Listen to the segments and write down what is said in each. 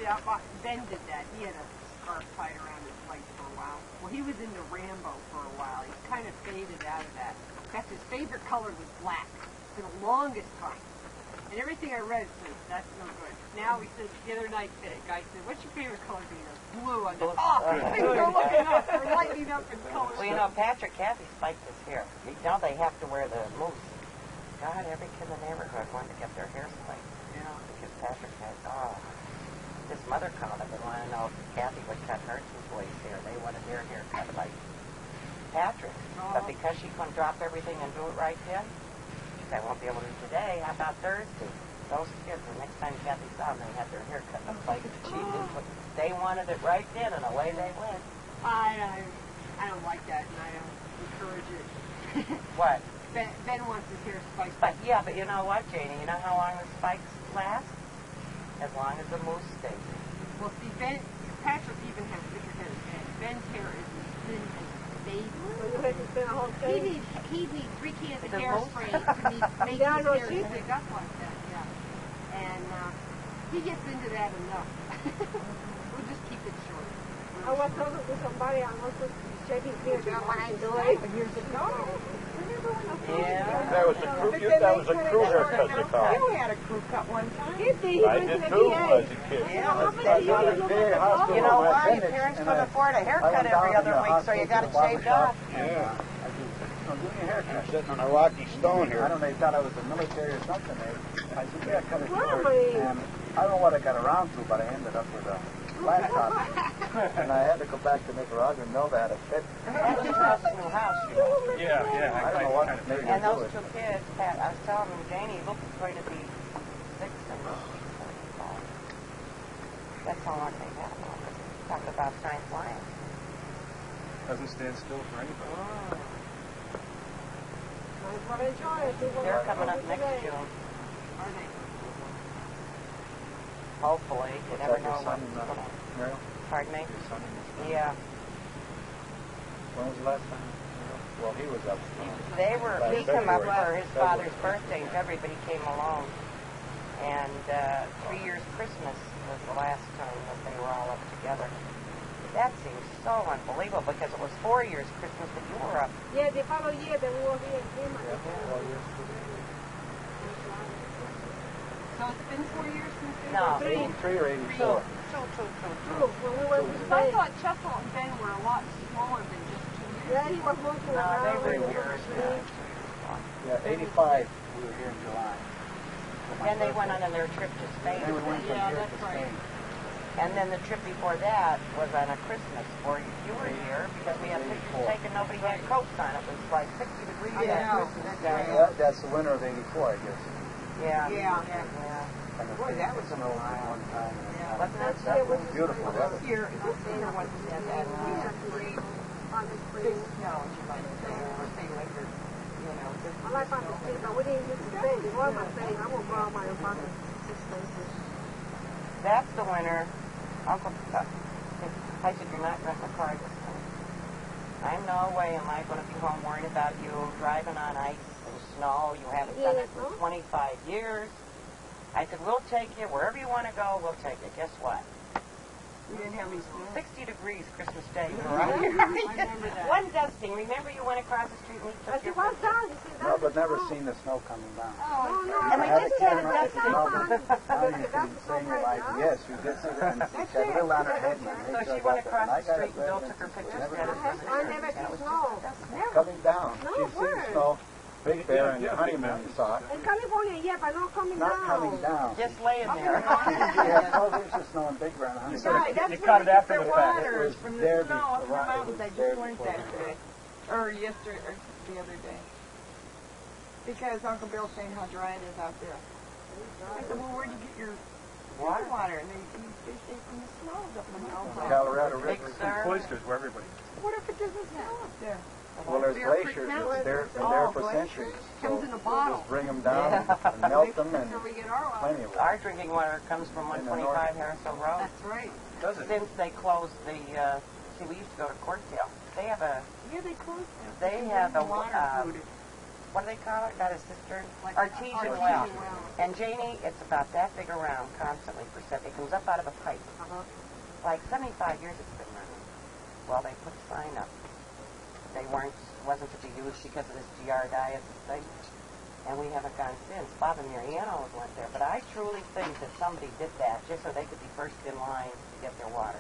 Yeah, Ben did that. He had a scarf tied around his legs for a while. Well, he was into Rambo for a while. He kind of faded out of that. In fact, his favorite color was black for the longest time. And everything I read said, that's no good. Now he says, the other night, the guy said, what's your favorite color? He goes, blue. I go, oh, things are looking up. They're lighting up in color. Well, you know, Patrick, Kathy spiked his hair. Now they have to wear the mousse. God, every kid in the neighborhood wanted to get their hair spiked. Yeah. Because Patrick had, this mother counted and wanted to know if Kathy would cut her two boys' hair. They wanted their hair cut like Patrick. But because she couldn't drop everything and do it right then, I won't be able to today. How about Thursday? Those kids, the next time Kathy saw them, they had their hair cut up like she did. They wanted it right then, and away they went. I don't like that, and I don't encourage it. What? Ben wants his hair spiked. But yeah, but you know what, Janie? You know how long the spikes last? As long as the mousse stays. Well, see, Patrick even has thicker hair than Ben. Ben's hair is as thin as a baby. He needs 3 cans of hairspray to make his hair stick up like that, yeah. And he gets into that enough. We'll just keep it short. I was talking to somebody, I was shaving his hair when I do it years ago. Yeah. That was a crew haircut they call it. You had a crew cut one time. I did too as a kid. You know why? Your parents couldn't afford a haircut every other week, so you got it shaved off. Yeah. I'm doing a haircut. I'm sitting on a rocky stone here. I don't know, they thought I was the military or something. I said, yeah, cut it short. And I don't know what I got around to, but I ended up with a flat top. And I had to go back to Nicaragua and Melba had a fit. That's your house, new house. Yeah. I don't know what made me And do those it. 2 kids, Pat, I was telling them, Janie, look, it's going to be 6 and 45. That's how long they have. Talk about time flying. Doesn't stand still for anybody. They're coming up next June. Are they? Hopefully. You never know what's going to... Muriel? Pardon me? Your son in Yeah. When was the last time? Well, he was up. He came up for his father's birthday in February, but he came alone. And 3 years Christmas was the last time that they were all up together. That seems so unbelievable because it was 4 years Christmas that you were up. Yeah, the following year they were here in Lima. So it's been 4 years since they No. 83 or 84. True. When we were in I Spain. thought Chessel and Ben were a lot smaller than just 2 years. Yeah, he was working No, around. they were years. Yeah, 85. We were here in July. Then they went on their trip to Spain. They went from Yeah, here that's to right. Spain. And then the trip before that was on a Christmas where you were here because we had pictures taken. Nobody had coats on. It was like 60 degrees. That's the winter of 84, I guess. Yeah. Boy, that was a one time. Yeah. Wasn't that That was beautiful weather. This year wasn't that great. On the spring. No, she might say later, you know. I like on the spring, but we didn't use the same. What am I saying? I'm going to borrow my apartment 6 places. That's the winter. Uncle, I said, you're not renting a car this time. I'm no way am I going to be home worrying about you driving on ice and snow. You haven't done it for 25 years. I said, we'll take you wherever you want to go. We'll take you. Guess what? We didn't have any snow. 60 degrees Christmas Day. You were out here. I remember that. One dusting. Remember you went across the street and we I took said, your what's picture? that? He said, No, but never seen the snow coming down. And we just had a dusting. Now you can say in your life, yes, you did see that. And she had a little on her head. So she went across the street and Bill took her pictures. I never seen snow. Coming down. No, She's seen where? snow. Big Bear and honeymoon saw it. In California, yeah, but not coming Not down. coming down. Just laying there. Yeah, 12 inches of snow in Big Bear and honeymoon. You caught it after the fact. It was From the there snow up in the before. mountains. I just learned that today. Or yesterday, or the other day. Because Uncle Bill's saying how dry it is out there. I said, well, where'd you get your water? And they say from the snow up in the mountains. Colorado Big River. Sur. Cloisters where everybody. What if it doesn't snow up there? Well, there's Bear Creek glaciers. Mountain. They're Oh, there for glaciers. centuries. Comes in a bottle. Just bring them down and melt them and Until we get our water. plenty of Our drinking water comes from 125 Harrisville Road. That's right. Does it? Since they closed the, see, we used to go to Courtdale. They have a, Yeah, they closed it. they have a, water food. what do they call it? Got a cistern? Like Artesian artesian well. well. And Janie, it's about that big around constantly for it comes up out of a pipe. Like 75 years it's been running. Well, they put a sign up. Wasn't to be used because of this GR diet thing. And we haven't gone since. Bob and Marianne always went there. But I truly think that somebody did that just so they could be first in line to get their water.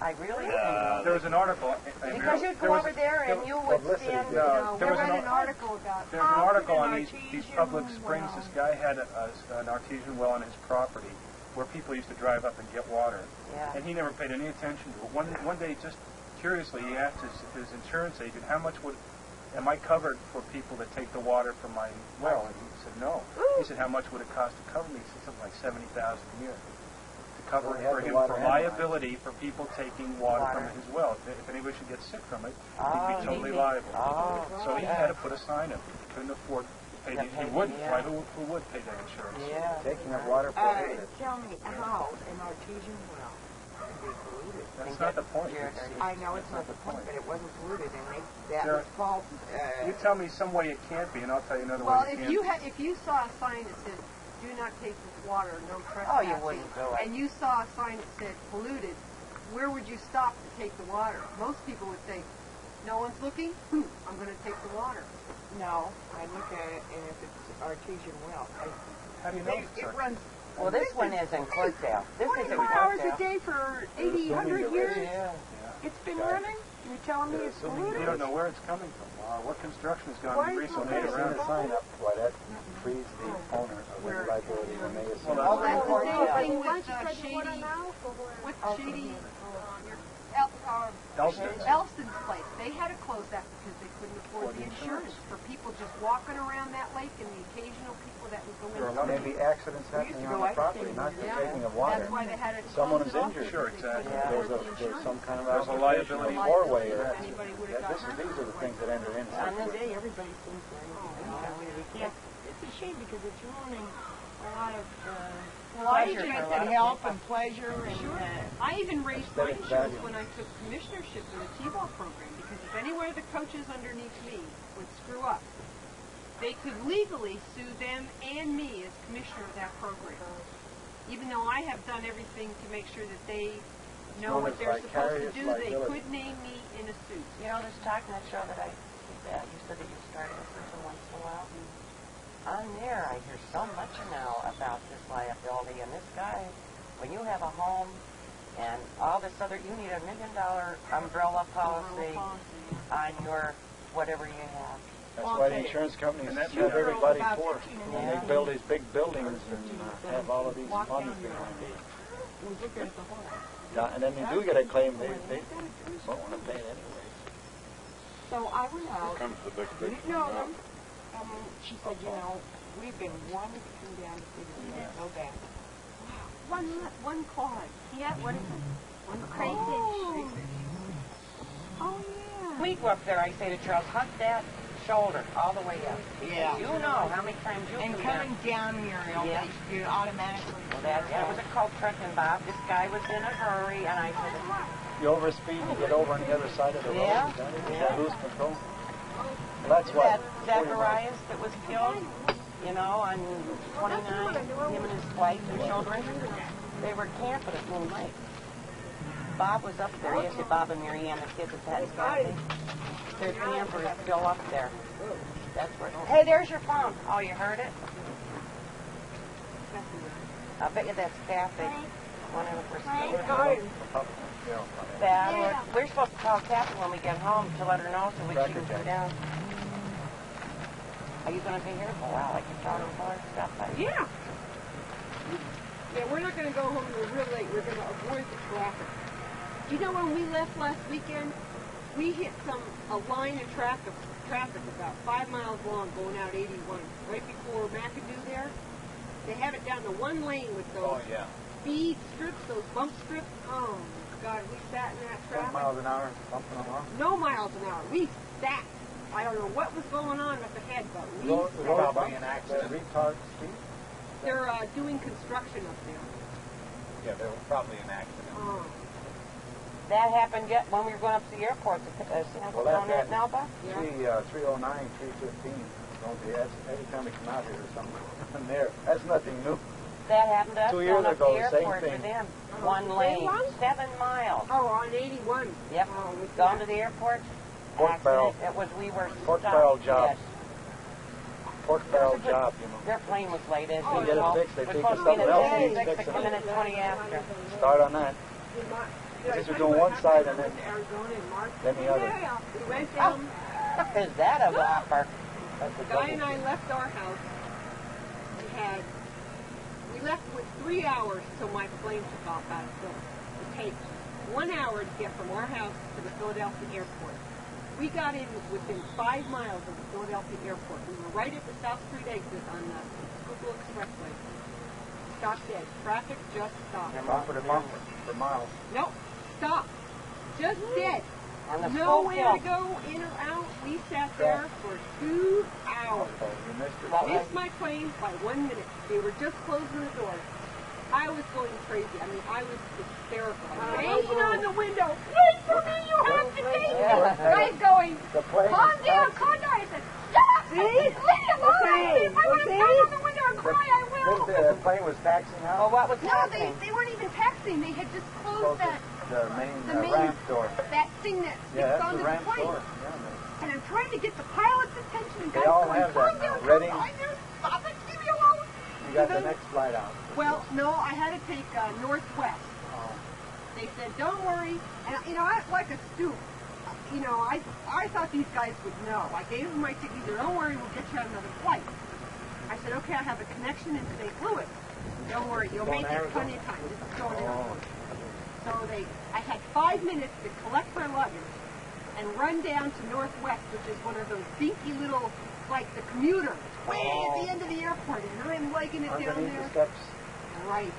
I really think. There was an article. Because you'd go over there and you would stand. There was an article about. There's an article on these public springs. This guy had an artesian well on his property where people used to drive up and get water. Yeah. And he never paid any attention to it. One day, just curiously, he asked his insurance agent, how much am I covered for people that take the water from my well? And he said, no. He said, how much would it cost to cover me? He said, something like $70,000 a year. Cover for him for liability for people taking water from his well. If anybody should get sick from it, he'd be totally liable. So he had to put a sign up. He couldn't afford to pay. He wouldn't. Why? Who would pay that insurance? Yeah. Taking of water prohibited. Tell me how an artesian well can be polluted. That's not the point. I know it's not the point, but it wasn't polluted, and that Sarah, was false. You tell me some way it can't be, and I'll tell you another Well, way it if can't be. if you saw a sign that said, "Do not take this water, no trespassing," Oh, you wouldn't do it. and you saw a sign that said "polluted," where would you stop to take the water? Most people would say, "No one's looking. I'm going to take the water." No, I look at it, and if it's artesian well, How do you know it runs Well, this one is in Clarkdale. This is in 24 hours a Clarkdale. day for 80, 100 years. Yeah. It's been running. You're telling me it's polluted? You don't know where it's coming from. What construction has gone Why recently is it around Seen it? a sign up, why that frees the owner of the liability when they assume. Well, that's the same Yeah. thing Why with don't you take the water Shady, now for with what? Shady, Elston's. Elston's place. They had to close that because they couldn't afford the insurance for people just walking around that lake and the occasional people that would go in. Maybe accidents happening on the property, not the taking of water. That's why they had to Someone close is it off injured. Sure, because they exactly. couldn't There's some kind of There's a liability. four-way. If anybody would have got hurt. These are the things that enter in. On this Today, everybody thinks it's a shame because it's ruining a lot of Pleasure things for a lot that of help people. and pleasure and I even raised my Aesthetic insurance value. when I took commissionership for the T-ball program because if anywhere the coaches underneath me would screw up, they could legally sue them and me as commissioner of that program. Even though I have done everything to make sure that they know known what as they're supposed to vicarious do, they liability. could name me in a suit. You know, this talking show that I you said that you started listening once in a while. On there, I hear so much now about this liability. And this guy, when you have a home and all this other, you need $1 million umbrella policy on your whatever you have. That's why the insurance companies And that have means- everybody About for. 15 When they build these big buildings and have all of these funds behind it. And then you do get a claim, they won't want to pay it anyway. So I went out. Comes the big picture. No, she said, you know, we've been wanting to come down to see this so bad. One cod. Yeah, what is it? One crayfish. Oh, yeah. We go up there, I say to Charles, hunt that shoulder all the way up. Yeah. You know how many times you And do coming that. down, Muriel, Yeah. you automatically. Well, that was a cold trucking, Bob. This guy was in a hurry, and I said, You overspeed and you get over on the other side of the road. Yeah. You lose control. Well, that's what. that Zacharias that was killed, you know, on 29, him and his wife and children, they were camping at Moon Lake. Bob was up there. Yes, Bob and Marianne, the kids at Patty's camping. Their camper is still up there. That's where. Hey, there's your phone. Oh, you heard it? I bet you that's Kathy. 100%. That, we're supposed to call Kathy when we get home to let her know so she can come down. Are you going to be here for a while? Like you're talking for stuff like that? Yeah. Yeah, we're not going to go home till real late. We're going to avoid the traffic. You know, when we left last weekend, we hit a line of traffic about 5 miles long going out 81. Right before McAdoo there, they have it down to one lane with those speed strips, those bump strips. Oh, God, we sat in that 10 traffic. miles an hour, something along. No miles an hour. We sat. I don't know what was going on up ahead, but we Probably an accident. Retard speed. they're doing construction up there. Yeah, there was probably an accident. Oh, That happened yet when we were going up to the airport. Well, On that that's Melba? 309, 315. Okay, that's anytime we come out here or something. And there, that's nothing new. That happened to us 2 years going up ago, the same airport thing. for them. One lane, 7 miles. Oh, on 81. Yep. Oh, Gone to the airport. Pork accident. barrel. It was, we were Pork stuck. barrel job. Yes. Pork barrel job, you know. Their plane was late, as They you get it know. fixed, they We're take supposed to be in something at else and 6, fix they it. come in at 20 after. Start on that. Since we're doing one side and then Arizona in March. the other. Yeah, we went down. Is that a whopper? That's the Guy double. and I left our house. We left with 3 hours till my plane took off out of Philly. It takes 1 hour to get from our house to the Philadelphia airport. We got in within 5 miles of the Philadelphia airport. We were right at the South Street exit on the Schuylkill Expressway. Stopped dead. Traffic just stopped. Bumper to bumper for miles. Nope. Stopped. Just dead. On the Nowhere to Schuylkill. go, in or out. We sat there for 2 hours. Oh, you missed it. What Missed my plane by 1 minute. They were just closing the door. I was going crazy. I mean, I was hysterical. I was banging on the window. Wait for me! You have to take me! Guys going, The plane calm is down, taxi. calm down. I said, stop! Leave me alone! If I want to bang on the window and cry, I will. The plane was taxiing Well, out. what was No, happening? they weren't even taxiing. They had just closed that The main the main- ramp door. thing that sticks Yeah, that's onto the the ramp plane. door. Yeah, And I'm trying to get the pilot's attention. And They guys all going, have calm that down, now. Ready? calm down. Stop it, leave me alone. you got the next flight out. Well, no, I had to take Northwest. Oh. They said, don't worry. And, you know, I like a stoop. You know, I thought these guys would know. I gave them my ticket. He said, don't worry, we'll get you on another flight. I said, okay, I have a connection in St. Louis. Don't worry, you'll Going make to it Arizona? plenty of time. This is going Oh. in. So I had 5 minutes to collect my luggage and run down to Northwest, which is one of those dinky little, like the commuter, way at the end of the airport. And I'm legging it down Underneath there. the steps. Right.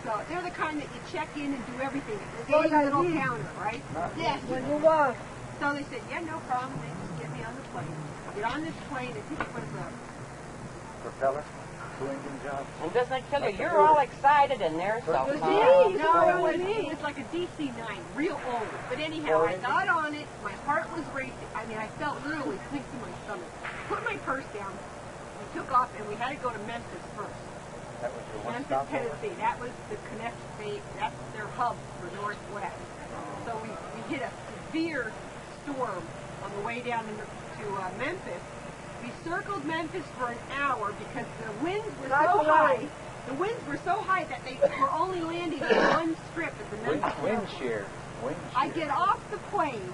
So they're the kind that you check in and do everything at the Oh, same yeah, little yeah. counter, right? Not Yes. When you walk. So they said, yeah, no problem. They just get me on the plane. Get on this plane. I think it was a Propeller. 2-engine job. It doesn't kill you. You're all excited in there, so Was calm. he? no, it was like a DC-9, real old. But anyhow, I got on it. My heart was racing. I mean, I felt literally sick to my stomach. Put my purse down. We took off, and we had to go to Memphis first. That was your one Memphis, stop over. Tennessee. That was the connection. That's their hub for Northwest. So we hit a severe storm on the way down to Memphis. We circled Memphis for an hour because the winds were so high. The winds were so high that they were only landing on one strip at the Memphis Wind airport. shear. Wind shear. I get off the plane.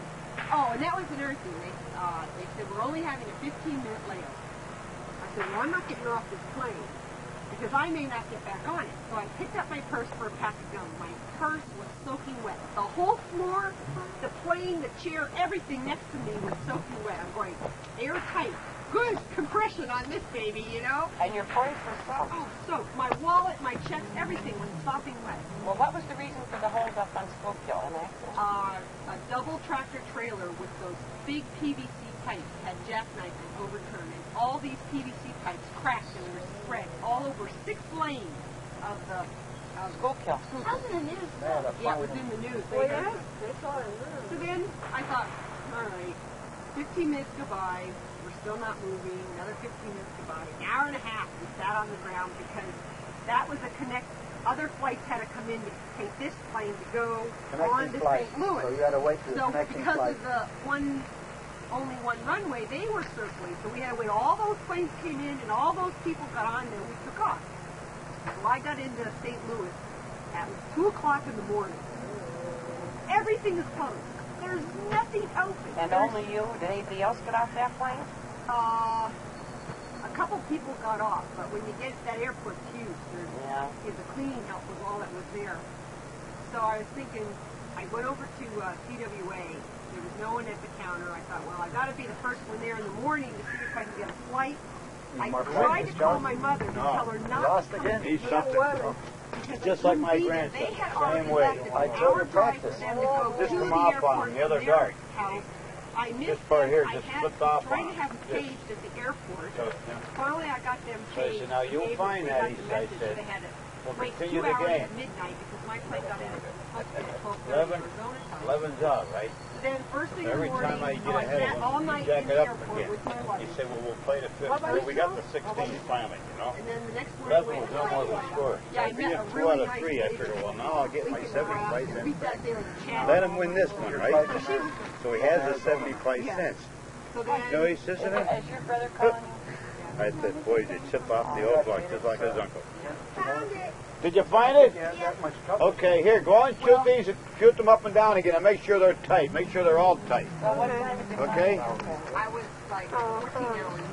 Oh, and that was another thing. They said we're only having a 15-minute layover. I said, well, I'm not getting off this plane because I may not get back on it. So I picked up my purse for a pack of gum. My purse was soaking wet. The whole floor, the plane, the chair, everything next to me was soaking wet. I'm going airtight. Good compression on this baby, you know? And your points were soaked. Oh, soaked. My wallet, my checks, everything was sopping wet. Well, what was the reason for the hold up on Schuylkill? An accident? A double tractor trailer with those big PVC pipes had jackknifed and overturned, and all these PVC pipes cracked and were spread all over 6 lanes of the Schuylkill. How's in the news? Yeah, it was in the news. Oh, yeah? They saw it. So then I thought, all right, 15 minutes go by, we're still not moving, another 15 minutes go by, an hour and a half we sat on the ground because that was a connect. Other flights had to come in to take this plane to go on Connecting to flight. St. Louis. So you had to wait for the So connecting because flight. of the only one runway, they were circling. So we had to wait. All those planes came in and all those people got on, and then we took off. So I got into St. Louis at 2 o'clock in the morning. Everything is closed. There's nothing open. And There's, only you? Did anybody else get off that plane? a couple people got off, but when you get that airport's huge, Yeah. the cleaning help was all that was there. So I was thinking, I went over to TWA. There was no one at the counter. I thought, well, I got to be the first one there in the morning to see if I can get a flight. I Mark tried to White, call John? my mother to tell her not Lost to come again? to He's the something. weather because Just I like my couldn't be there. grandson, They had same already way. left. It I was an told hour her drive practice. for them to go Just to come the off airport on the from other their guard. house. I missed Just part them. here, I just had flipped off trying on to have them it. caged at the airport. So, yeah. Finally, I got them So I said, caged. now you'll Gave find them- that, they got he the said, message that they had to we'll wait continue 2 the hours game. at midnight because my plane got in at supposed to be 11, Arizona time. 11's out, right? Then first thing in the Every morning, time I get so I ahead sat of all them, night you jack in it the up airport again. with my He luggage. said, well, we'll play the 15. What about Well, we got the yourself? 16 finally, you know. And then the next morning, 11 was no more than score. Yeah, I If we met did a 2 really out of nice 3, I lady. figured, well, now I'll get my 75 cents. Beat that there with Chad. Let him win this one, right? So he has the 75 cents. So then, You know what he says to him? Is your brother calling you? I said, boy, they chip off the old block just like his uncle. Found it. Did you find it? Can't have that much trouble. Okay, here, go on and shoot these and shoot them up and down again and make sure they're tight. Make sure they're all tight. Well, what time is it? Okay? I was like 14 hours late.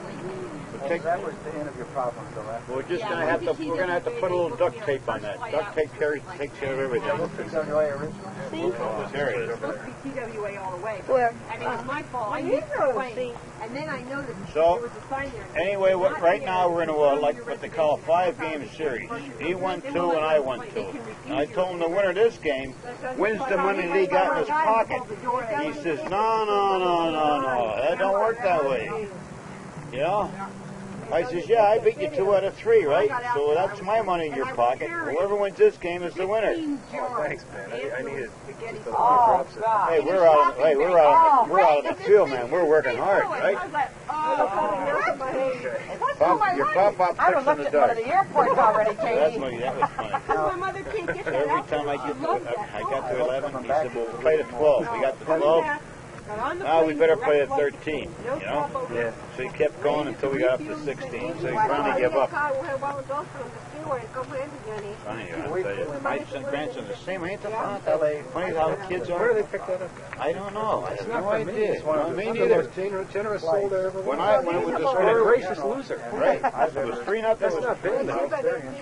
We'll take, That was the end of your problem, so that. we're just gonna have to, we're gonna have to put a little duct tape on that. Duct tape takes care of everything. It's on your way original. There it is. It's supposed to be TWA all the way. Where? I mean, it's my fault. I you missed the know, plane. see. And then I noticed So, there was a sign there. anyway, right now we're in a, like what they call a 5-game series. He won 2 and I won 2. And I told him the winner of this game wins the money that he got in his pocket. He says, no, that don't work that way. You know? I says, yeah, I beat you 2 out of 3, right? So that's my money in your pocket. Whoever wins this game is the winner. Thanks, man. I need it. Oh, God. Hey, we're out of the field, man. We're working hard, right? Your pop-pop's I was fixing looking the at one of duck. the airports already, That's Katie. funny. That was funny. My mother can't get that Every out. time I got to 11, he said, well, we'll play the 12. We got the 12. Now we better play at 13, you know? Yeah. So he kept going until we got up to 16. So he finally gave up. Funny, I tell you. My grandson the same. Ain't the fun? Funny how kids Where do are. they pick that up? I don't know. I have no For me, idea. it's one of Me the neither. most generous soul there ever was. When it was the And a score, gracious loser. right? It was 3-0. That's not bad, though.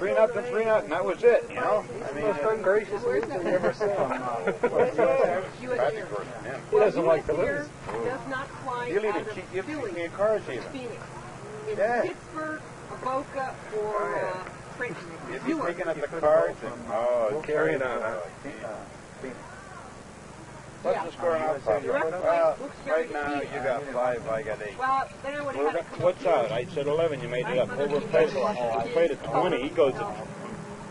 3-0, 3-0. That was it, you know? I mean, Most ungracious loser you ever saw. tragic for him. He doesn't like to lose. Does not fly You'll out even of cheat. You'll Philly, cheat me in cars even. Phoenix. In Yeah. Pittsburgh, Boca, or Trenton. If you're picking up the cards and Carrying on. what's the score now? Well, right now you got 5. I got 8. Well, then I would have had a couple What's out? I said 11. You made it up. Over played. I played at 20. He goes.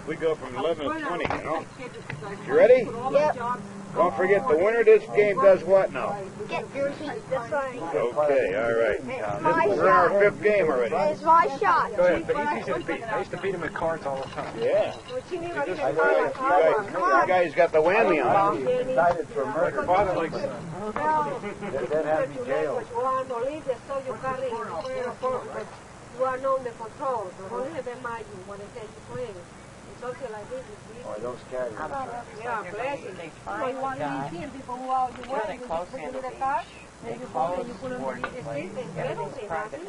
We go from 11 to 20. You know. You ready? Yep. Don't forget the winner of this game does what now? Get your seat. This way. Okay. All right. My We're in our shot. 5th game already. It's my shot. Go ahead, but he's easy to beat. I used to beat him at cards all the time. Yeah. You guys got the whammy on. He indicted for murder. Your father likes That had me jailed. You are known the control. Only the imagine when they say you play. It's also like this. Or those carriers. Yeah, bless you. They find the guy. Where they close in the beach. They close boarding place. Everything's private.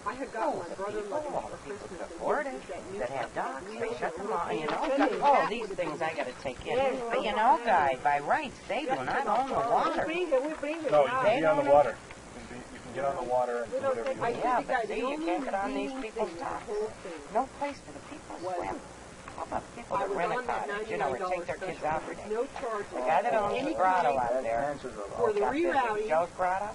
I had got my brother-in-law All the for people Christmas. that afford it, that have docks, they shut them off. You know, oh, these things I got to take in. But you know, Guy, by rights, they do not own the water. We bring it. No, you can be on the water. You can get on the water and do whatever you want. Yeah, but see, you can't get on these people's docks. No place for the people to swim. How about people that rent a cottage, you know, or take their kids out for days? No charge. The guy that owns the grotto out there, For the got this rerouting, Joe's grotto,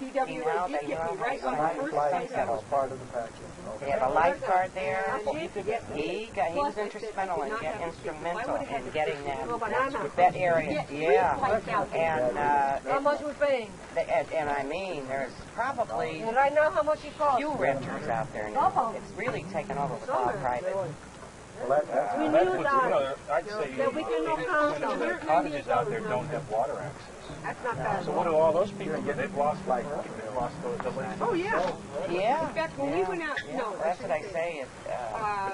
TWA now did they get know me right how on much the first life day. That was part of the package. they have a lifeguard there. He was instrumental in getting that area. Yeah, and How much we paying? and I mean, there's probably And right now, how much it costs? few renters out there now. It's really taken over with all private. Well, that's We That's knew what's, that. I'd say That we cannot count on. the cottages out there don't have water access. That's not bad. So what do all those people do? They've lost they've lost the land. Oh, yeah. Yeah. In fact, when we went out, Yeah, no, that's what I say.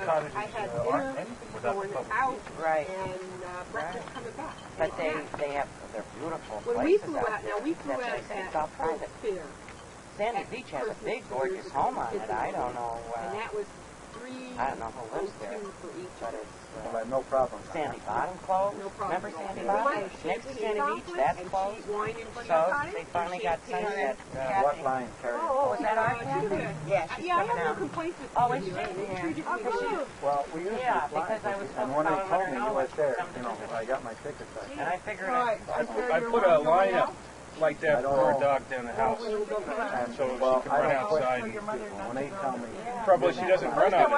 Cottages I had aren't dinner anything without going the public. out Right. and breakfast coming back. But they have they're beautiful When we places flew out out, there. now we flew That's what I out say. at It's all private. Fair, Sandy Beach has a big, gorgeous home on it. I don't know. and that was I don't know who lives there, $3.02 for each. but it's well, I have no problem. Sandy Bottom closed. No problem. Remember Sandy Bottom? Next to Sandy Beach, that's And closed. cheese wine in front So of the they finally got Sunset. What line carrier? Was that our Kathy? Yeah, she's Yeah, I coming have no out. complaints with Oh, you. is she? They treated Oh, me good. well. Well, we usually Yeah, fly. because I was And when they supposed to told me know you was there, something you know, different. I got my ticket back. And I figured All right. I put a line up like that for our dog down the house. And, So she well, can I run don't quit outside. when they tell me. Probably she doesn't run on it.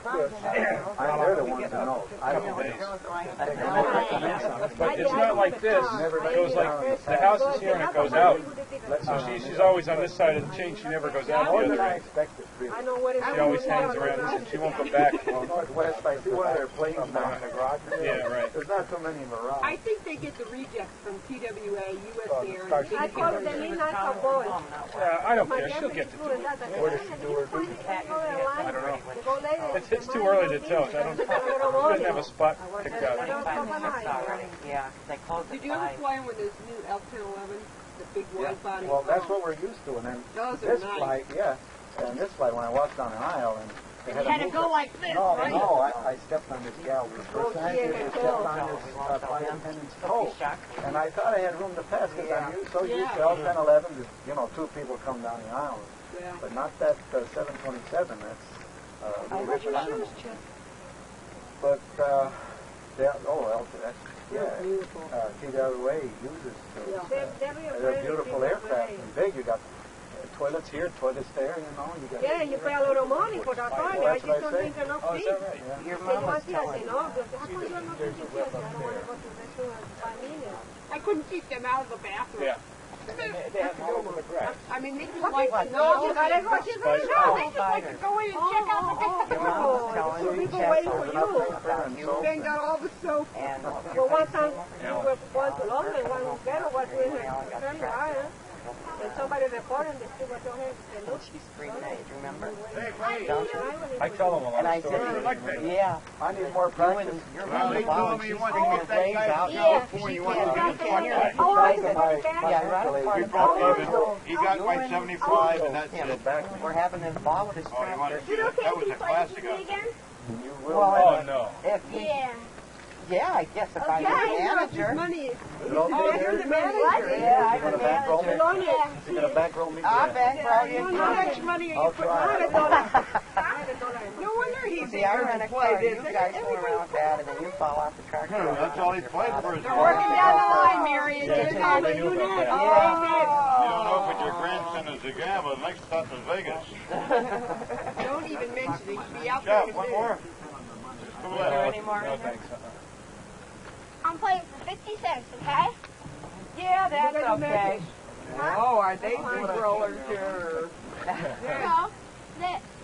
They're the ones that know. I don't Couple days. know. But it's not like this. It goes like the house is here and it goes out. So she's always on this side of the chain. She never goes out the More other than I way. expected, really. I know what it is. She always hangs around this and she won't go back. Well, Northwest, I see one of their planes down in the garage. Yeah, right. There's not too many of them around. I think they get the rejects from TWA, US Air. starts- I call it the midnight cowboy. Yeah, I don't care. She'll get to do it. Where does she do her duty? I don't know. It's too early to tell. She doesn't have a spot picked out. Yeah, they close Did at you ever 5. fly one of those new L-1011s? The big wide body? Well, that's what we're used to. And then Those are this nice. flight, yeah. And this flight, when I walked down the aisle, and they had You had to to move go it. like this, No, right? no, I stepped on this gal. First time I stepped on this flight attendant's toe. And I thought I had room to pass because I'm so used to L-1011 that, you know, two people come down the aisle. Yeah. But not that 727. That's a little different animal. But, that's, TWA uses they're beautiful aircraft and big. You got toilets here, toilets there, you know. You got, Yeah, you pay a lot of money for that toilet. I That's just what I don't say. think enough Oh, is fees. that right? Yeah. Your They mom was want you to telling say, me. no, how come you're not There's a taking web care? I up don't want there. to go to the restaurant and buy millions. I couldn't keep them out of the bathroom. Yeah. They have all over the grass. I mean, they just like to No, you gotta go. She's like, no, they just like to go in and check out the Your mom was telling me people Jeff waiting told for me you. about you They got all the soap. and what was But your one face? time, you were going to London, one girl was with her. And somebody reported that she was on her. She's screaming at you, remember? I tell them a lot And I of stories. said, yeah. I need more You practice. and your mom was following. She's sticking her legs out. Yeah. She can't get here. Oh, I I said, said, yeah, right up front. We broke even. He got my 75, and that's it. We're having this ball with his Oh, you want tractor. to see it? That was a classic. You will. Oh, no. If he, yeah, I guess if I was a manager. Money. you're the manager. Yeah, I'm a manager. You got a back row meeting. I'll bankroll you. How much money are you I'll putting try. No wonder he's See, I run a car. You guys fool around with that, and then you fall off the tractor. That's all he played for his They're working down the line, Marion. Yeah, You're down they the knew about unit. that. You don't know if your grandson is a gambler. The next stop is Vegas. Don't even mention it. He'd be out Yeah, there. one more. Who Is there left? any more? No, thanks. I'm playing for 50 cents, okay? Yeah, that's okay. Oh, are they big rollers here? No.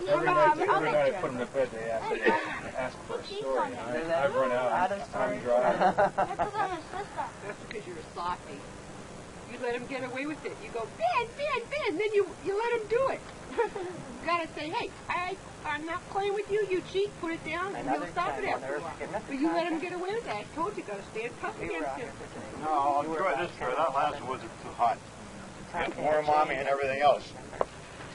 Every night I put them to bed, they ask for a story. I've run out. I'm dry. That's because I'm his sister. That's because you're a softy. You let him get away with it. You go, Ben, then you let him do it. You gotta say, hey, I'm not playing with you, you cheat, put it down, and he'll stop it after a while. But you let him get away with that. I told you, gotta stand tough against him. No, I'll try this story. That last one wasn't too hot. Get more mommy and everything else.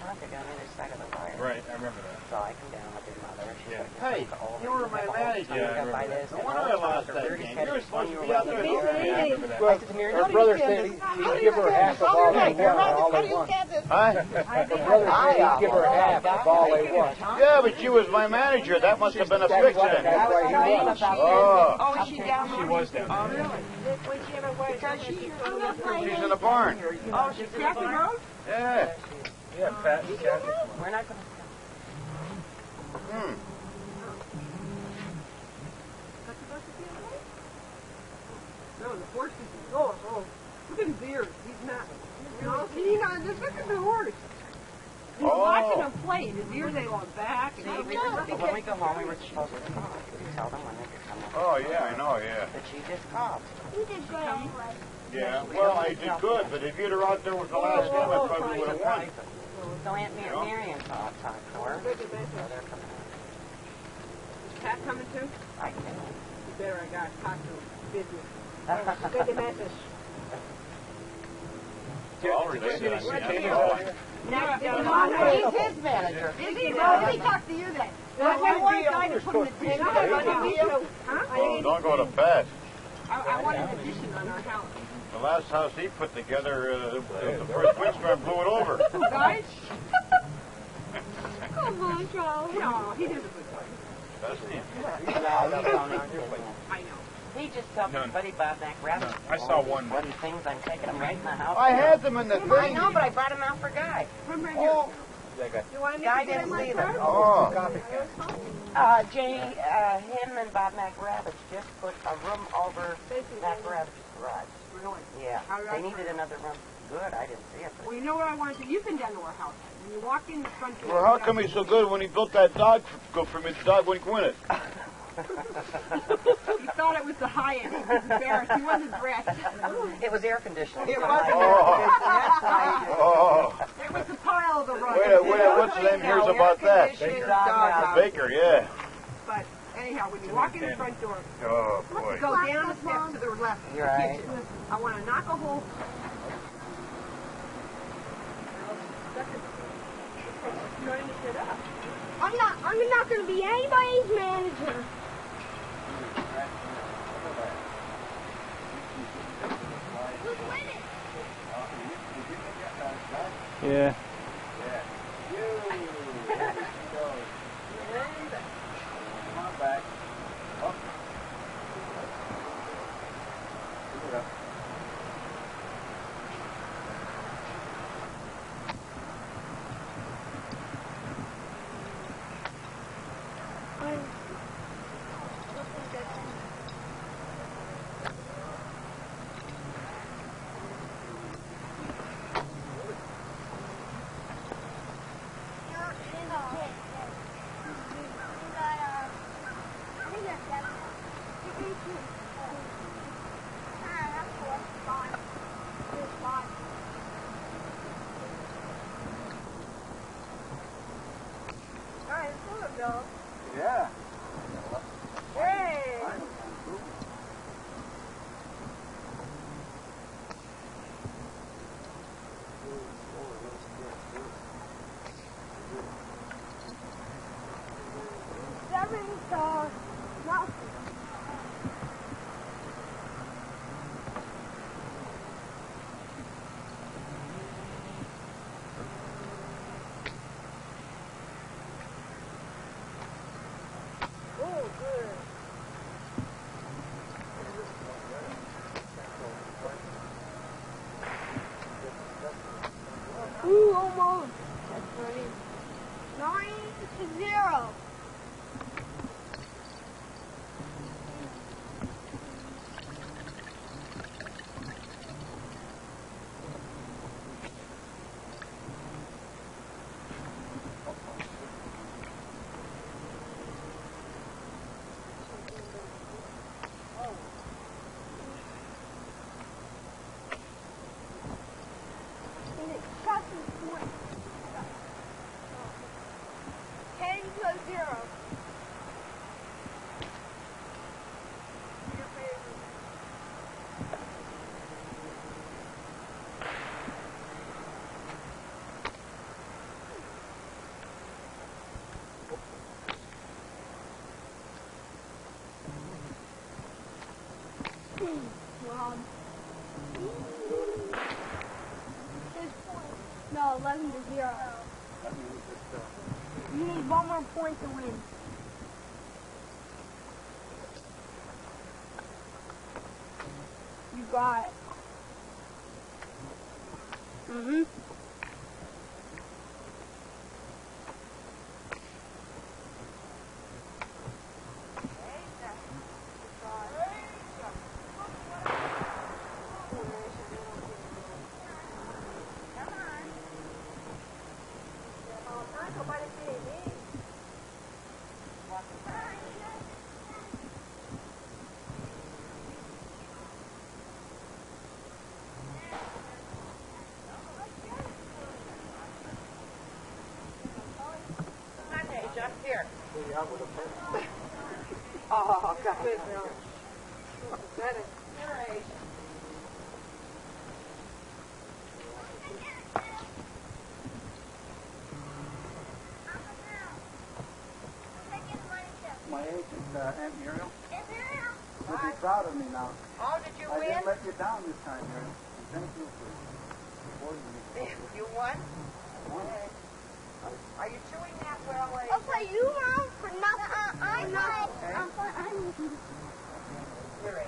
Tanya got on the other side of the wire. Right, I remember that. So I come down with your mother. She Yeah. Hey, you were my manager. Yeah, I remember that. No wonder I lost that game. You were supposed to be out there. Yeah, I remember that. I said to Mary, Her brother said he'd give her half of all they won, all they won. Huh? Her brother said he'd give her half of all they won. Yeah, but she was my manager. That must have been a fix then. That's why he won. Oh, Oh, is she down She there? was down Oh, there. really? I'm not playing. she's in a barn. Oh, she's Kathy Rose? Yeah. Yeah, Pat and Kathy. we're not going Hmm. No, the horse is. Oh. Look at his ears. He's not. No, he's not. Just look at the horse. He's Oh. watching him play, and his ears ain't on back. And to. everything. When we go home, we were supposed to call. We tell them when they could come home. Oh, yeah, I know, yeah. But she just called. You did good anyway. Yeah, well, I did good, but if you'd have out there with the last game, I probably would have won. So Aunt Marion called, talked to her. So they're coming out. Is Pat coming too? I can. You better, I got to talk to him. Business. Get the message. Did you see the cicadas out here? He's his manager. Is he? No, let me talk to you then. I want a guy to put an addition. Oh, don't go to bed. I want an addition on our house. The last house he put together, the first windstorm blew it over. Guys? Come on, Charles. No, he did a good one. That's it. No, he don't. I know. He just tell somebody Bob Mac Rabbit? No, I saw one. One things I'm taking them right in the house. I had them in the I thing. know, but I brought them out for Guy. Oh, You want me Guy to get didn't my see them. oh. Jay, him and Bob Mac Rabbit just put a room over Mac Rabbit's garage. Really? Yeah. How did They I- needed another room. Good, I didn't see it. Well, you know what I want to do? You've been down to our house. When you walk in the front door... Well, how come he's so good when he built that dog go for me? The dog wouldn't win it. He thought it was the high end. He was embarrassed. He wasn't dressed. It was air conditioning. It so was I- Oh. It was the pile of the rug. What's the name here's about that? Baker, yeah. But anyhow, when you walk in the front door, Oh, boy. go down the steps to the left. You're right. Kitchen. I want to knock a hole. I'm not going to be anybody's manager. Who's winning? Yeah. Come on back. Up. Pick it up. Yeah. Hey! Seven stars. No. Oh, good. Ooh, almost. That's funny. 9-0. And it's shocking point. 10-0. Mom. 6 points. No, 11-0. You need one more point to win. You got it. Mm-hmm. Just here. Oh, God. Good, girl. Better. My agent, Aunt Muriel, will be proud of me now. Oh, did you I win? didn't let you down this time, Muriel. Thank you for supporting me. You won? I won. Are you chewing that well? I'll play you, Mom, for nothing. I'm not. You're right.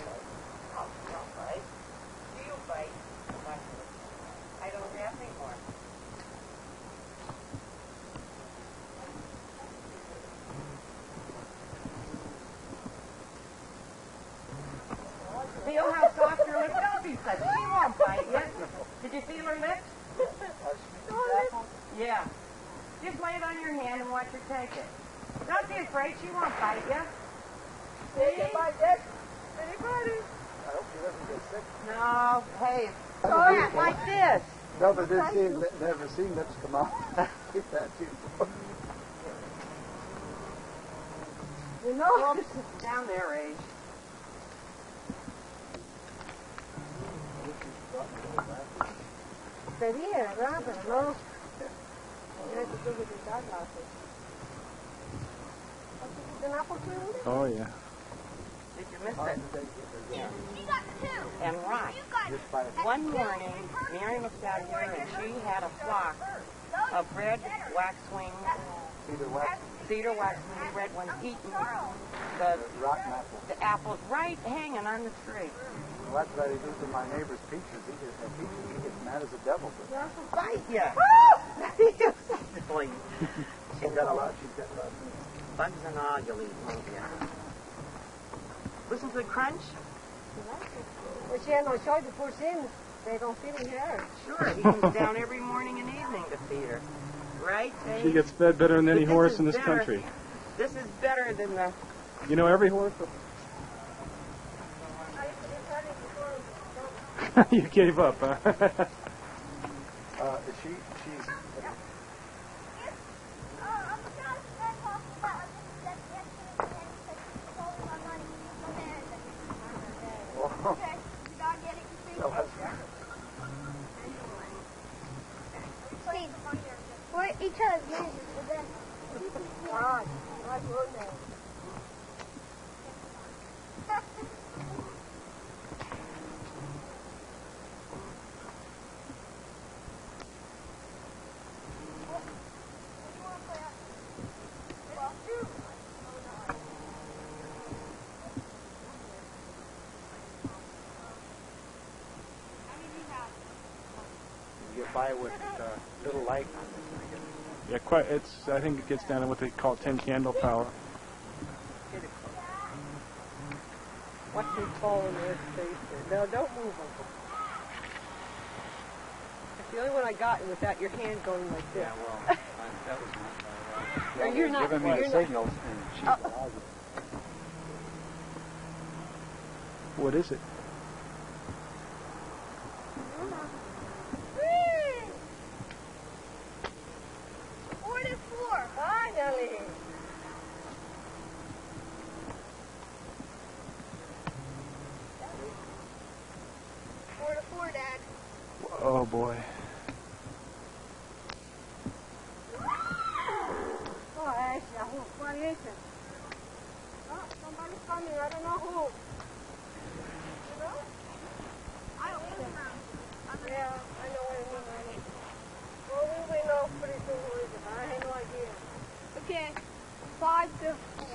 Feel how soft her lips are? She said she won't bite you. Did you feel her lips? Yeah. Just lay it on your hand and watch her take it. Don't be afraid. She won't bite you. See? Anybody? I hope she doesn't get sick. No. Hey, like this. Melba never seen lips come out. Keep that too. You know, down there, Age. Sería, ¿verdad? Pero no. Tiene que utilizar glasses. An apple tree? Oh, yeah. Did you miss it? Yeah. And right. One morning, Mary was down here and she had a flock of red waxwing, cedar waxwing, red ones eating the rotten apple. The apples right hanging on the tree. Well, that's what he do to my neighbor's peaches. He gets mad as a devil. Bite ya. She's got a lot. Bugs and all you'll eat, won't you? Listen to the crunch? Well, she had no choice to push in. They don't feed her. Sure, he comes down every morning and evening to feed her. Right, Dave? She gets fed better than any horse in this better. country. This is better than the... You know every horse? You gave up, huh? She's... Okay, you gotta get it. Steve, we're each other's managers, but then... God, not your name. You buy with little light. Yeah, quite. It's. I think it gets down to what they call 10 candle power. What's this ball in their face? No, don't move them. It's the only one I got without your hand going like this. Yeah, well, that was not Or you're not. giving me You're the signals, and she's allowed it. What is it? Finally. Four, Dad. Oh boy. Oh, Ashley, what is it? Oh, somebody's coming. I don't know who. You know? I don't know. Yeah, I know what you mean. Well, we will know pretty soon who is it. I have no idea. Okay, 5 to 4.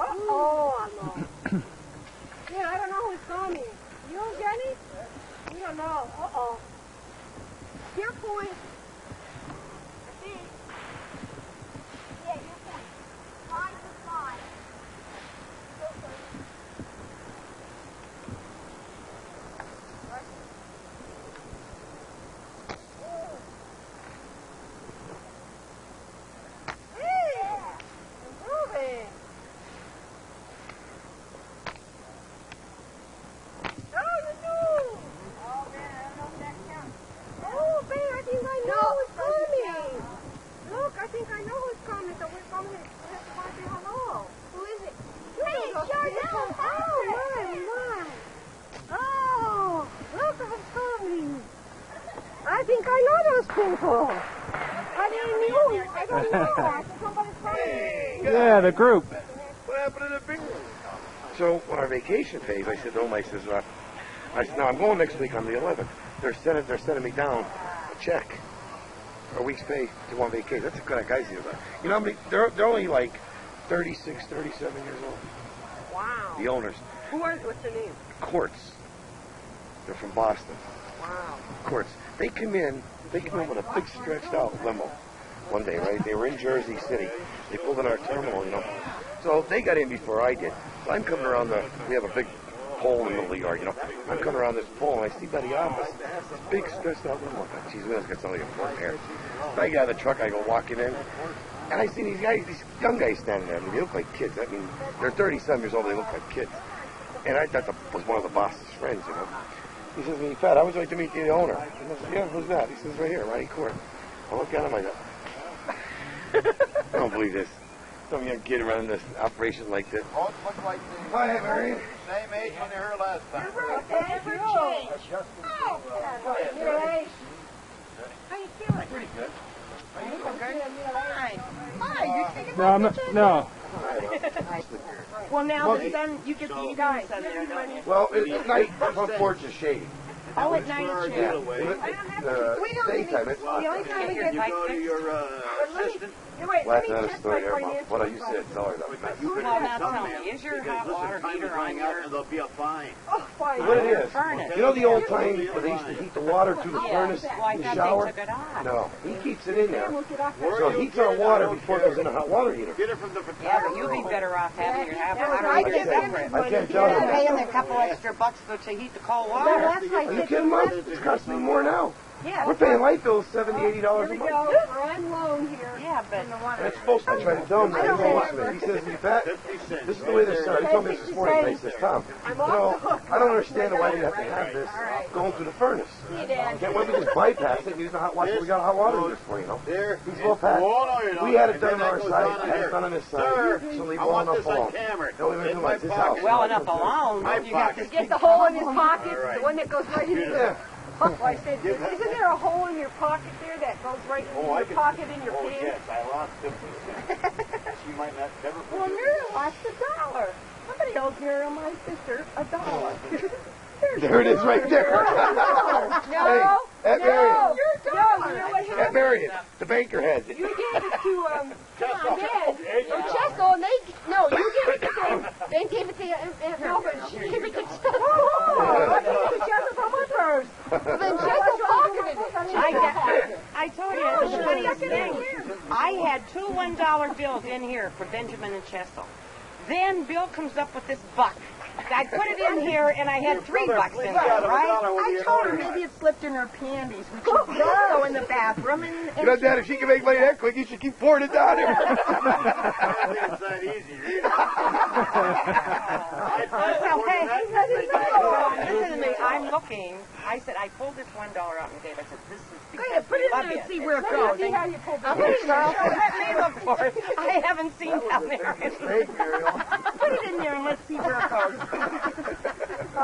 Oh, I know. Yeah, I don't know who's coming. You, Jenny? We don't know. Uh-oh. Your point. I think. Yeah, your point. 5 to 5. Improving. Oh, you do. Oh, man, I don't know if that counts. Oh, babe, I think I know who's coming. Look, I think I know who's coming, so we're coming. We have to go and say hello. Who is it? Hey, it's Chardell. Oh, my. Oh, look who's coming. I think I know those people. I don't know. Somebody's coming. Yeah, the group. What happened to the big one? So on our vacation phase, I said to him, I said, no, I'm going next week on the 11th. They're sending me down a check, a week's pay to go on vacation. That's the kind of guys here. You know how many? They're only like 36, 37 years old. Wow. The owners. Who are? What's their name? Courts. They're from Boston. Wow. Courts. They come in with a big stretched out limo one day, right? They were in Jersey City. They pulled in our terminal, you know. So they got in before I did. So I'm coming around we have a big pole in the middle of the yard, you know. I'm coming around this pole and I see by the office this big stressed out woman. Oh, geez, we must get something important here. So I get out of the truck, I go walking in, and I see these young guys standing there. I mean, they look like kids. I mean, they're 30-some years old, they look like kids. And I thought that was one of the boss's friends, you know. He says to me, Pat, I would like to meet the owner. And I said, yeah, who's that? He says, right here, Ronnie Court. I look at him, I go, I don't believe this. Some young kid running this operation like this. Oh, it looks like the Hi, Mary. same age when they were last time. Never change. How you feeling? Pretty good. No, I'm not, no. Well, now the sun, you get the evening sun there, don't you? Well, at night, unfortunately, shady. Oh, at night it's Yeah. shady. Daytime, it's The only time we get You go to your assistant. Well, that's another story there about what you said. It's always up. Well, now tell me, is your hot water heater on your There'll be a fine. Oh, fine. What it is, furnace? you know the old time where they used to heat the water through the furnace Well, I in the thought shower? they took it off. No, he keeps it in there. So it heats our water before it goes in a hot water heater. Get it from the Yeah, but you'd be better off having your hot water I heater can't, separate. I can't tell You're you. paying a couple extra bucks to heat the cold Well, water. that's like Are you kidding, Mom? It's costing me more now. Yeah. We're paying light bills $70, $80 Here a we month. go. We're on loan here. Yeah, but And it's supposed to. I try to tell him, he won't listen to me. He says to me, Pat, this is the way this started. He told me this morning. And he says, Tom, you know, I don't understand why we have to have this going through the furnace. Can't we just bypass it and use the hot water? We got a hot water heater for, you know. He says, well, Pat, we had it done on our side, had it done on this side, so leave well enough alone. No, we went to like this house. well enough alone. You got to Get the hole in his pocket, the one that goes right in his... Oh, I said, isn't there a hole in your pocket there that goes right in your pocket in your pants? Yes, I lost 50 cents. She might not never Well, Muriel lost $1. Somebody owes Muriel, my sister, $1. There it is right there. No, Hey, at Marion. no, you know what At happened? Marion. The banker has it. You gave it to, come on, Ned, or Chesto, and you gave it to them. They gave it to Aunt Melba, and she gave it to Chesto. I gave it to Chesto from my purse. Then Chesto pocketed it. I told you, it was the funniest thing. I had two $1 bills in here for Benjamin and Chessel. Then Bill comes up with this buck. I put it in here, and I had $3 in there, right? I told her maybe it slipped in her panties. We should go in the bathroom and You know, Dad, if she can make money that quick, you should keep pouring it down here. It's that easy. So, hey, listen to me. I'm looking. I said, I pulled this $1 out and gave it. I said, this is because put it we in love there you. and see where it goes. See how you pulled I'm it. going to let me look for it. I haven't seen down there. Hey, Muriel. Put it in there and let's see where it goes.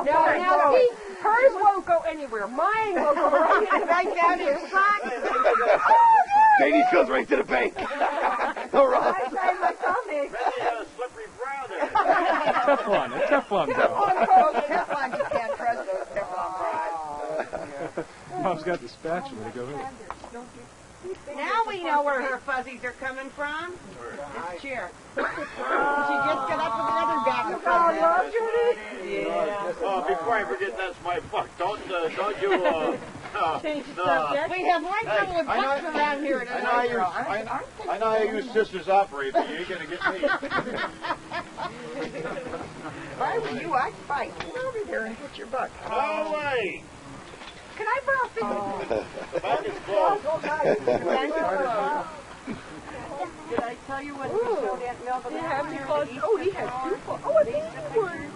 Now, see, hers won't go anywhere. Mine will go right down your sock. Ladies goes right to the bank. All right. I tried my tummy. Slippery brow there. Teflon, a Teflon bro. Teflon, you can't trust those Teflon rods. Mom's got the spatula to go with it. Now we know where her fuzzies are coming from. This chair. She just got up with another bag of fuzzies. Yeah. Oh, before I forget, that's my buck. Don't you, Change the subject. We have one couple with bucks around here. I know how you sisters operate, but you ain't gonna get me. If I were you, I'd fight. Get over there and get your buck. No way. Can I borrow 50? The back is closed. Did I tell you what he showed Aunt Melba? He has two clothes. Oh, he has two clothes. Oh, it's these ones.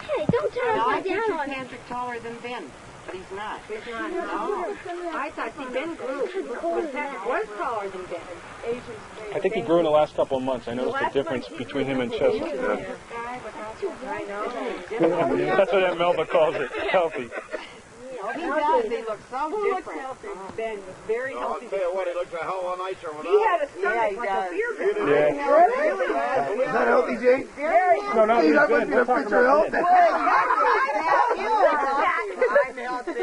Hey, don't turn Now, I upside think down your on pants are taller than Ben, but he's not. I thought, see, Ben grew. Patrick was taller than Ben. I think he grew in the last couple of months. I noticed a difference between him and Chester. I know. That's what Aunt Melba calls it, healthy. He does. They look so Who looks different. healthy? Ben was very I'll healthy. tell you what, it looks a hell of a nicer without. He had a Yeah, stomach he like does. a beer gun. Yeah. Really was. Is that healthy, Jane? No, no, Hey, he's that good. must be We're a talking picture about of Ben. I'm healthy.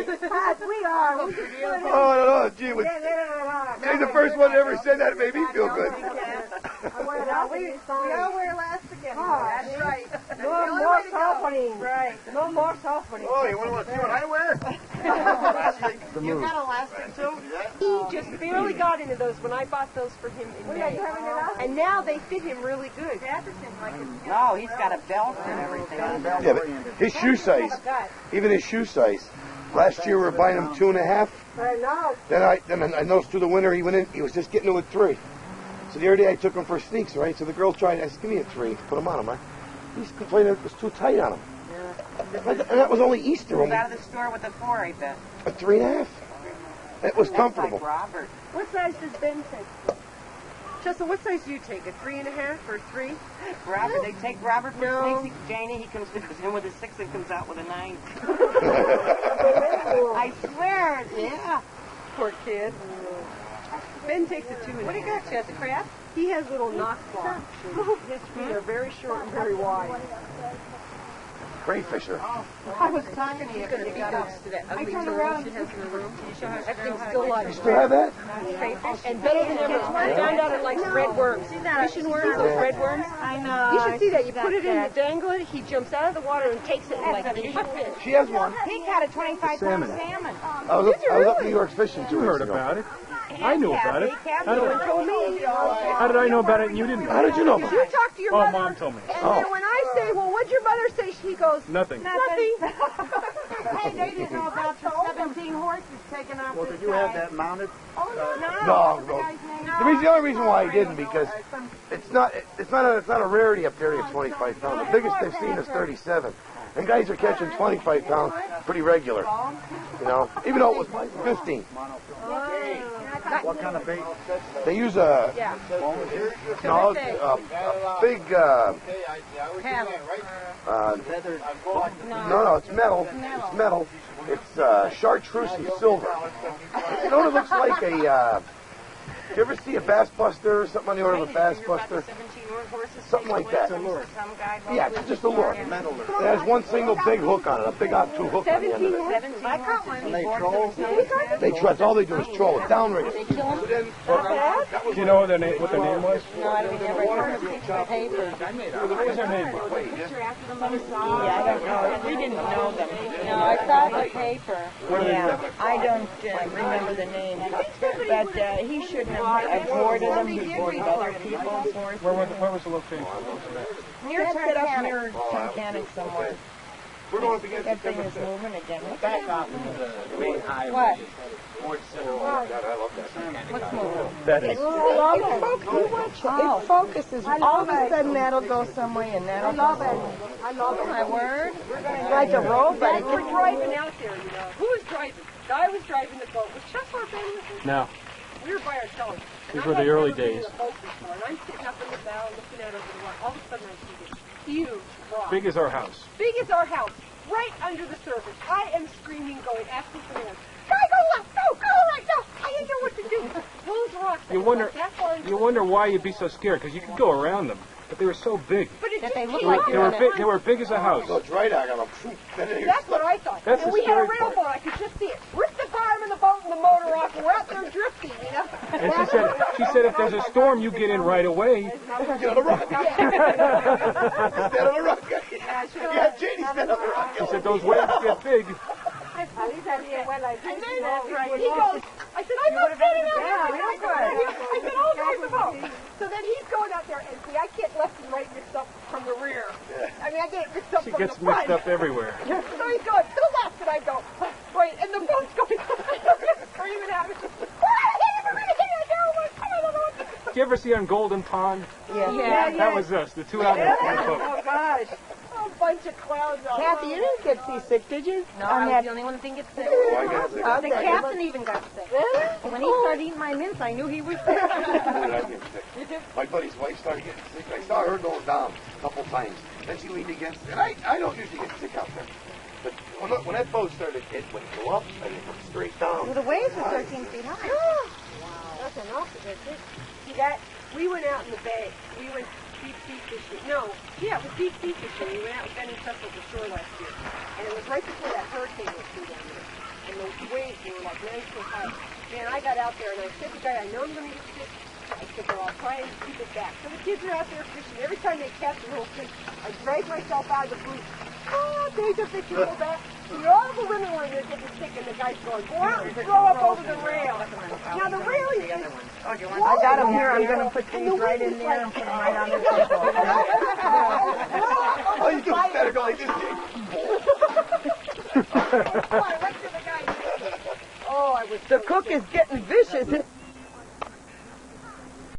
We are. Oh, no, gee, Jane's the first one that ever said that. It made me feel good. We all wear elastic anymore. That's right. No more softening. Right. No more softening. Oh, you want to see what I wear? You got elastic too? He just barely got into those when I bought those for him in May. And now they fit him really good. No, he's got a belt and everything. Yeah, but his shoe size, even his shoe size. Last year we were buying him 2.5. I know. Then I noticed through the winter he went in. He was just getting to a 3. So the other day I took him for sneaks, right? So the girl tried. I said, "Give me a 3." Put him on him, right? He's complaining it was too tight on him. Yeah. And that was only Easter. He was out of the store with a 4, I bet. A 3.5. It was comfortable. Like Robert. What size does Ben take? Chelsea, what size do you take? A 3.5 or 3? Robert, they take Robert for sneaks. Janie, he goes in with a 6 and comes out with a 9. I swear, yeah. Poor kid. Ben takes a 2.5. What do you got, Chess? A crab? He has little knock blocks. His feet are very short and very wide. Crayfisher. I was talking to you because you got us to that ugly turtle she has in the room. Everything's still alive. You still have that? And better than ever, I found out it likes red worms. Fishing worms, those red worms. I know. You should see that. You put it in, you dangle it, he jumps out of the water and takes it and like a fish. She has one. He got a 25-pound salmon. I was up in New York fishing 2 You weeks heard ago. about it. I knew about it. How did I know about it and you didn't know? How did you know about You it? talk to your Oh, mother. Mom told me. And then when I say, well, what'd your mother say? She goes, Nothing. nothing. Hey, they didn't know about the 17 horses taking off Well, this did you have guy. that mounted? No. The only reason why I didn't because it's not a rarity up there to get 25 pounds. The biggest they've seen is 37, and guys are catching 25 pounds pretty regular. You know, even though it was 15. What kind of bait? They use a big no, it's metal. It's metal. It's chartreuse silver. You know what it looks like? You ever see a bass buster or something on the order of a bass buster? Something like that. Yeah, it's just a lure. It has one single big hook on it, a big two hook on the end of it. I caught one. And they troll? That's all they do is troll it, downrigged. Do you know what their name was? No, I don't remember. Paper. What was their name? Yeah, I don't know. We didn't know them. No, I saw the paper. Yeah, I don't remember the name, but he shouldn't have boarded them. He boarded other people's horses. Where was the location? Near Titanic somewhere. We're going up against That thing is moving again. Back off into the main highway. What? Towards Center. God, I love that. What's moving? Betty. It focuses. All of a sudden that'll go some way and that'll go some way. I love it. My word. Like a robot. We're driving out there, you know. Who was driving? Guy was driving the boat. Was Chuck or Ben with us? No. We were by ourselves. These were the early days. And I'm sitting up in the bow looking out over the water. All of a sudden I see this huge rock. Big as our house. Big as our house. Right under the surface. I am screaming, going, asking for the guy, go left, go right, go. I didn't know what to do. Those rocks. You wonder why you'd be so scared, because you could go around them, but they were so big. But it just they look came like up. They were big as a house. So it's right out of them. That's what I thought. That's and the we had a scary railboat. I could just see it. Rip the bottom of the boat and the motor off, and we're out there drifting, you know. And she said if there's a storm, you get in right away. Get on the rock. Stand on the rock. Yeah, Janie, stand on the rock. She said those waves get big. And then he goes, I said, I'm not standing out there. I said, I'll drive the boat. So then he's going out there, and see, I get left and right mixed up from the rear. I mean, I get mixed up She from gets the front. mixed up everywhere. So he's going to the left, and I go, right, and the boat's going, screaming at me. Did you ever see on Golden Pond? Yeah. That was us, the two out in the boat. Oh, gosh. A bunch of clouds all Kathy, you didn't get seasick, did you? No, I was the only one that didn't get sick. I got sick. The captain even got sick. When he started eating my mints, I knew he was sick. I get sick. My buddy's wife started getting sick. I saw her going down a couple times. Then she leaned against it. And I don't usually get sick out there. But when that boat started, it would go up and it went straight down. Well, the waves are 13 feet high. That's enough. See that? We went out in the bay. We went deep sea fishing. No, yeah, it was deep sea fishing. We went out with Ben and Cecil to the shore last year. And it was right before that hurricane went through down there. And the waves were like 9 foot high. Man, I got out there and I said to the guy, I know I'm going to get sick. I said, well, I'll try and keep it back. So the kids are out there fishing. Every time they catch a little fish, I drag myself out of the boot, Oh, they just think you go back. All the women were there getting sick, and the guy's going, go out and throw up over the rail. Now, the rail is just... I got them here. I'm going to put these right in there and put them right on the table. Oh, you do better go like this. Oh, I was The cook is getting vicious.